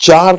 4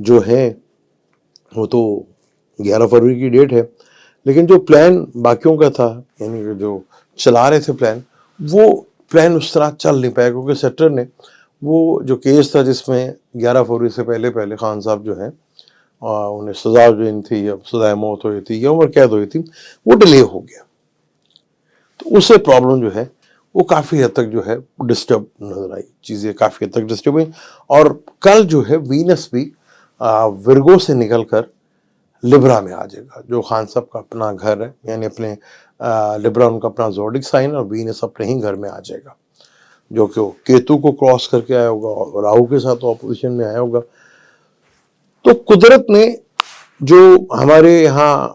جو ہیں وہ تو 11 فروری کی ڈیٹ ہے، لیکن جو پلان باقیوں کا تھا، یعنی کہ جو چلا رہے تھے پلان، وہ پلان اس طرح چل نہیں پایا، کیونکہ سیٹر نے وہ جو کیس تھا جس میں 11 فروری سے پہلے خان صاحب جو ہیں انہیں سزا جو تھی، یا سزائے موت ہوئی تھی یا عمر قید ہوئی تھی، وہ ڈیلے ہو گیا. تو اس سے پرابلم جو ہے وہ کافی حد تک جو ہے ڈسٹرب نظر آئی، چیزیں کافی حد تک ڈسٹرب ہوئی. اور کل جو ہے وینس بھی ورگو سے نکل کر لبرا میں آ جائے گا، جو خان صاحب کا اپنا گھر ہے، یعنی اپنے لبرا ان کا اپنا زوڈک سائن، اور وینس اپنے ہی گھر میں آ جائے گا، جو کہ کیتو کو کراس کر کے آیا ہوگا اور راہو کے ساتھ اپوزیشن میں آیا ہوگا. تو قدرت نے جو ہمارے یہاں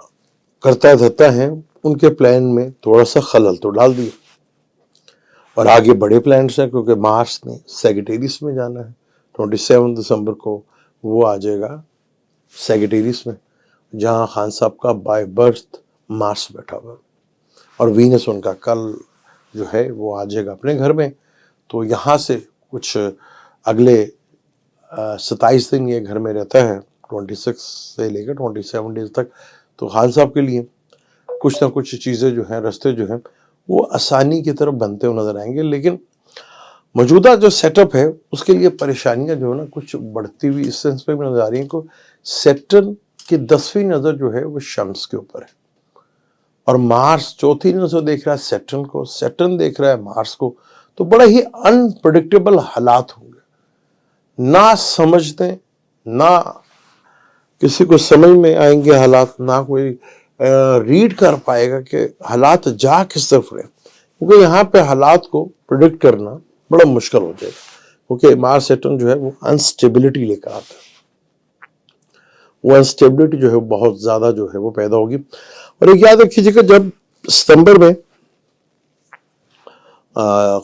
کرتا دھرتا ہے ان کے پلان میں تھوڑا سا خلل تو ڈال دیا، اور آگے بڑے پلانس ہیں، کیونکہ مارس نے سیگیٹیریس میں جانا ہے. 27 دسمبر کو وہ آ جائے گا سیگیٹیریس میں، جہاں خان صاحب کا بائی برتھ مارس بیٹھا ہوا، اور وینس ان کا کل جو ہے وہ آ جائے گا اپنے گھر میں. تو یہاں سے کچھ اگلے 27 دن یہ گھر میں رہتا ہے، 26 سے لے کر 27 ڈیز تک. تو خان صاحب کے لیے کچھ نہ کچھ چیزیں جو ہیں، رستے جو ہیں وہ آسانی کی طرف بنتے ہوئے نظر آئیں گے. لیکن موجودہ جو سیٹ اپ ہے اس کے لیے پریشانیاں جو ہے نا کچھ بڑھتی ہوئی اس سینس پہ بھی نظر آ رہی ہیں کہ سیٹرن کی 10ویں نظر جو ہے وہ شمس کے اوپر ہے، اور مارس 4تھی نظر دیکھ رہا ہے سیٹرن کو، سیٹرن دیکھ رہا ہے مارس کو. تو بڑا ہی انپریڈکٹیبل حالات ہوں گے، نہ سمجھتے، نہ کسی کو سمجھ میں آئیں گے حالات، نہ کوئی ریڈ کر پائے گا کہ حالات جا کس طرف رہے. کیونکہ یہاں پہ حالات کو پریڈکٹ کرنا بڑا مشکل ہو جائے گا، کیونکہ مارس سیٹرن جو ہے وہ انسٹیبلٹی لے کر آتا ہے. وہ انسٹیبلٹی جو ہے بہت زیادہ جو ہے وہ پیدا ہوگی. اور ایک یاد رکھیے کہ جب ستمبر میں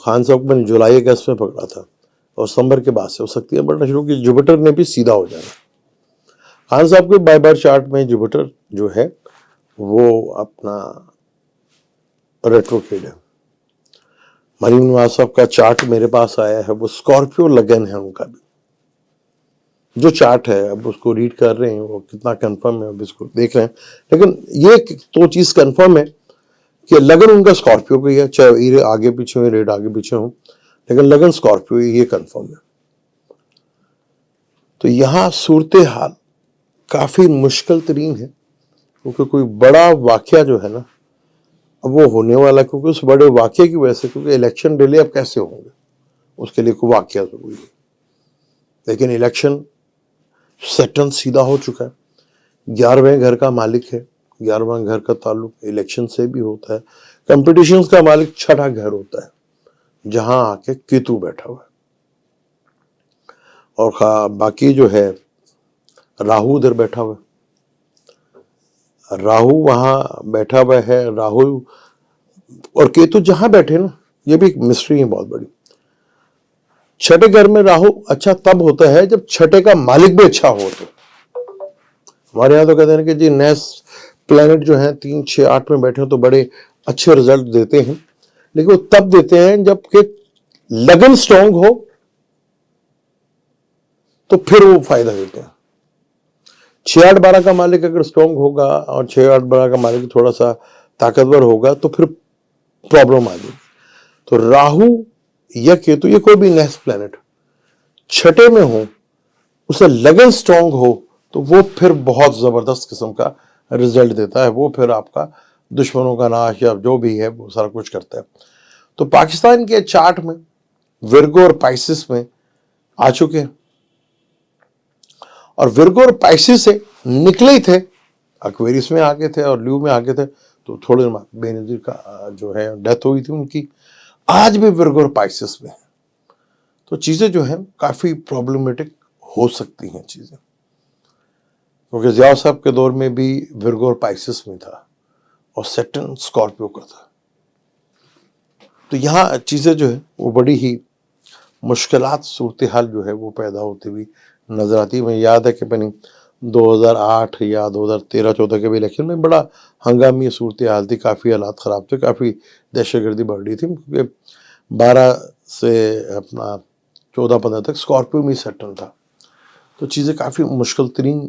خان صاحب کو جولائی اگست میں پکڑا تھا، اور ستمبر کے بعد سے ہو سکتی ہے بڑھنا شروع کی، جوپیٹر نے بھی سیدھا ہو جانا. خان صاحب کے بائی بار چارٹ میں جوپیٹر جو ہے وہ اپنا ریٹروگریڈ ہے. مریم نواز صاحب کا چارٹ میرے پاس آیا ہے، وہ اسکارپیو لگن ہے ان کا بھی. جو چارٹ ہے اب اس کو ریڈ کر رہے ہیں، وہ کتنا کنفرم ہے اب اس کو دیکھ رہے ہیں. لیکن یہ تو چیز کنفرم ہے کہ لگن ان کا اسکارپیو کی ہے، چاہے ایرے آگے پیچھے ہوں، ریڈ آگے پیچھے ہوں، لیکن لگن اسکارپیو یہ کنفرم ہے. تو یہاں صورتحال کافی مشکل ترین ہے، کیونکہ کوئی بڑا واقعہ جو ہے نا اب وہ ہونے والا، کیونکہ اس بڑے واقعے کی وجہ سے، کیونکہ الیکشن ڈیلے اب کیسے ہوں گے اس کے لیے کوئی واقعہ ضروری ہے. لیکن الیکشن سیٹرن سیدھا ہو چکا ہے، 11ویں گھر کا مالک ہے، 11واں گھر کا تعلق الیکشن سے بھی ہوتا ہے. کمپٹیشنز کا مالک 6ٹھا گھر ہوتا ہے، جہاں آ کے کیتو بیٹھا ہوا ہے. اور باقی جو ہے راہو ادھر بیٹھا ہوا ہے، راہو وہاں بیٹھا ہوا ہے. راہو اور کیتو جہاں بیٹھے نا، یہ بھی ایک مسٹری ہے بہت بڑی. 6ٹھے گھر میں راہو اچھا تب ہوتا ہے جب 6ٹھے کا مالک بھی اچھا ہو. تو ہمارے یہاں تو کہتے ہیں کہ جی نیس پلانٹ جو ہیں 3 6 8 میں بیٹھے تو بڑے اچھے رزلٹ دیتے ہیں، لیکن وہ تب دیتے ہیں جب کہ لگن سٹرونگ ہو تو پھر وہ فائدہ دیتے ہیں. 6 8 12 کا مالک اگر سٹرونگ ہوگا اور 6 8 12 کا مالک تھوڑا سا طاقتور ہوگا تو پھر پرابلم آ جائے گی. تو راہو یا کیتو، یہ کوئی بھی نیکسٹ پلانٹ 6ٹھے میں ہو، اسے لگن سٹرونگ ہو تو وہ پھر بہت زبردست قسم کا رزلٹ دیتا ہے. وہ پھر آپ کا دشمنوں کا ناش یا جو بھی ہے وہ سارا کچھ کرتا ہے. تو پاکستان کے چارٹ میں ورگو اور پائسس میں آ چکے ہیں، اور ورگو اور پائسس سے نکلے ہی تھے، اکویریس میں آگے تھے اور لیو میں آگے تھے. تو تھوڑے بے نظیر کا جو ہے ڈیتھ ہوئی تھی ان کی. آج بھی ورگو اور پائسس میں ہیں. تو چیزیں جو ہیں کافی پرابلمٹک ہو سکتی ہیں چیزیں، کیونکہ ضیاء صاحب کے دور میں بھی ورگو اور پائسس میں تھا، اور سیٹرن اسکارپیو کا تھا. تو یہاں چیزیں جو ہے وہ بڑی ہی مشکلات صورتحال جو ہے وہ پیدا ہوتی ہوئی نظر آتی. میں یاد ہے کہ میں نے 2008 یا 2013-14 کے بھی الیکشن میں بڑا ہنگامی صورتحال تھی، کافی حالات خراب تھے، کافی دہشت گردی بڑھ رہی تھی، کیونکہ 12 سے اپنا 14-15 تک اسکارپیو میں سیٹرن تھا. تو چیزیں کافی مشکل ترین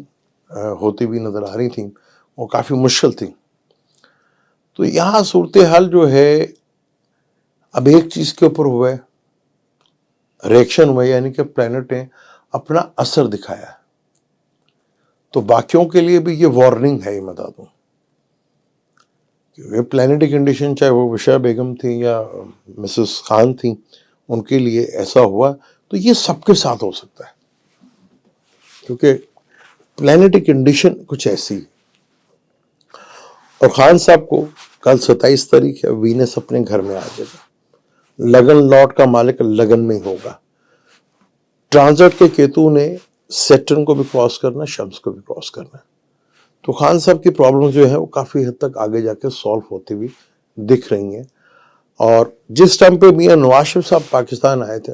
ہوتی ہوئی نظر آ رہی تھیں اور کافی مشکل تھیں. تو یہاں صورتحال جو ہے اب ایک چیز کے اوپر ہوا ہے، ریئیکشن ہوا ہے، یعنی کہ پلانٹ نے اپنا اثر دکھایا ہے. تو باقیوں کے لیے بھی یہ وارننگ ہے، یہ بتا دوں. یہ پلانٹری کنڈیشن چاہے وہ وشا بیگم تھیں یا مسز خان تھیں، ان کے لیے ایسا ہوا تو یہ سب کے ساتھ ہو سکتا ہے، کیونکہ پلانٹری کنڈیشن کچھ ایسی. اور خان صاحب کو کل 27 تاریخ ہے، وینس اپنے گھر میں آ جائے گا. لگن لاٹ کا مالک لگن میں ہوگا. ٹرانزٹ کے کیتو نے سیٹرن کو بھی کراس کرنا، شمس کو بھی کراس کرنا. تو خان صاحب کی پرابلم جو ہے وہ کافی حد تک آگے جا کے سالو ہوتی ہوئی دکھ رہی ہیں. اور جس ٹائم پہ میاں نواز شریف صاحب پاکستان آئے تھے،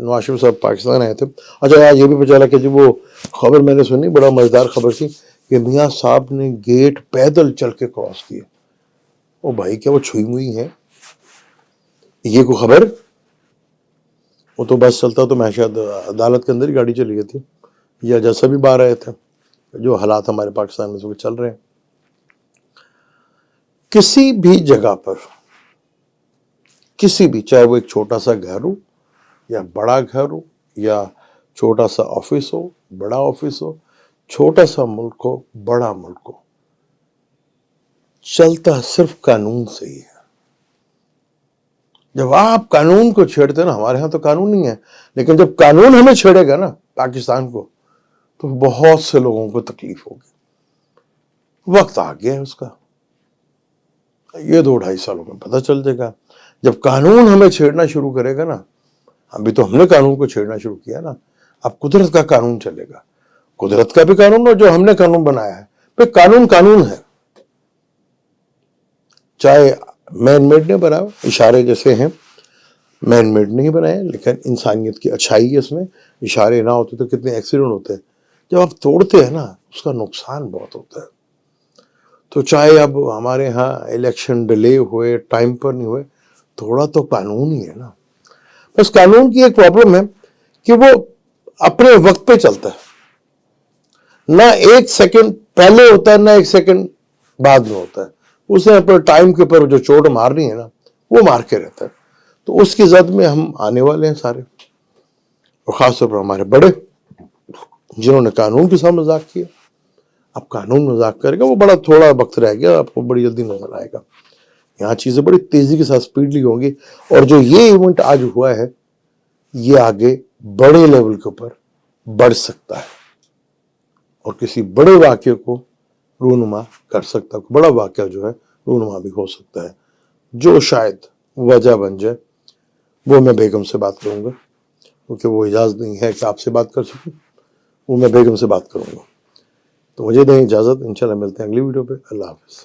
اچھا یہ بھی پتا چلا کہ جب وہ خبر میں نے سنی، بڑا مزیدار خبر تھی کہ میاں صاحب نے گیٹ پیدل چل کے کراس کیے. او بھائی کیا وہ چھوئی موئی ہے؟ یہ کوئی خبر؟ وہ تو بس چلتا تو میں شاید عدالت کے اندر ہی گاڑی چلی گئی تھی، یا جیسا بھی باہر آئے تھے. جو حالات ہمارے پاکستان میں چل رہے ہیں، کسی بھی جگہ پر، کسی بھی، چاہے وہ ایک چھوٹا سا گھر ہو یا بڑا گھر ہو، یا چھوٹا سا آفس ہو بڑا آفس ہو، چھوٹا سا ملک ہو بڑا ملک ہو، چلتا صرف قانون سے ہی ہے. جب آپ قانون کو چھیڑتے نا، ہمارے ہاں تو قانون نہیں ہے، لیکن جب قانون ہمیں چھیڑے گا نا پاکستان کو، تو بہت سے لوگوں کو تکلیف ہوگی. وقت آ گیا ہے اس کا، یہ 2-2.5 سالوں میں پتہ چل جائے گا. جب قانون ہمیں چھیڑنا شروع کرے گا نا، ابھی تو ہم نے قانون کو چھیڑنا شروع کیا نا، اب قدرت کا قانون چلے گا. قدرت کا بھی قانون اور جو ہم نے قانون بنایا ہے، پھر قانون قانون ہے. چاہے مین میڈ نے بنایا، اشارے جیسے ہیں مین میڈ نہیں بنائے، لیکن انسانیت کی اچھائی ہے اس میں. اشارے نہ ہوتے تو کتنے ایکسیڈنٹ ہوتے ہیں. جب آپ توڑتے ہیں نا، اس کا نقصان بہت ہوتا ہے. تو چاہے اب ہمارے ہاں الیکشن ڈیلے ہوئے، ٹائم پر نہیں ہوئے، تھوڑا تو قانون ہی ہے نا. بس قانون کی ایک پرابلم ہے کہ وہ اپنے وقت پہ چلتا ہے، نہ 1 سیکنڈ پہلے ہوتا ہے نہ 1 سیکنڈ بعد میں ہوتا ہے. اس نے اپنے ٹائم کے اوپر جو چوٹ مارنی ہے نا، وہ مار کے رہتا ہے. تو اس کی زد میں ہم آنے والے ہیں سارے، اور خاص طور پر ہمارے بڑے جنہوں نے قانون کے ساتھ مذاق کیا. اب قانون مذاق کرے گا، وہ بڑا تھوڑا وقت رہ گیا، آپ کو بڑی جلدی نظر آئے گا. یہاں چیزیں بڑی تیزی کے ساتھ سپیڈلی ہوں گی. اور جو یہ ایونٹ آج ہوا ہے، یہ آگے بڑے لیول کے اوپر بڑھ سکتا ہے اور کسی بڑے واقعے کو رونما کر سکتا ہے. بڑا واقعہ جو ہے رونما بھی ہو سکتا ہے، جو شاید وجہ بن جائے. وہ میں بیگم سے بات کروں گا، کیونکہ وہ اجازت نہیں ہے کہ آپ سے بات کر سکوں. وہ میں بیگم سے بات کروں گا. تو مجھے دیں اجازت، انشاءاللہ ملتے ہیں اگلی ویڈیو پہ. اللہ حافظ.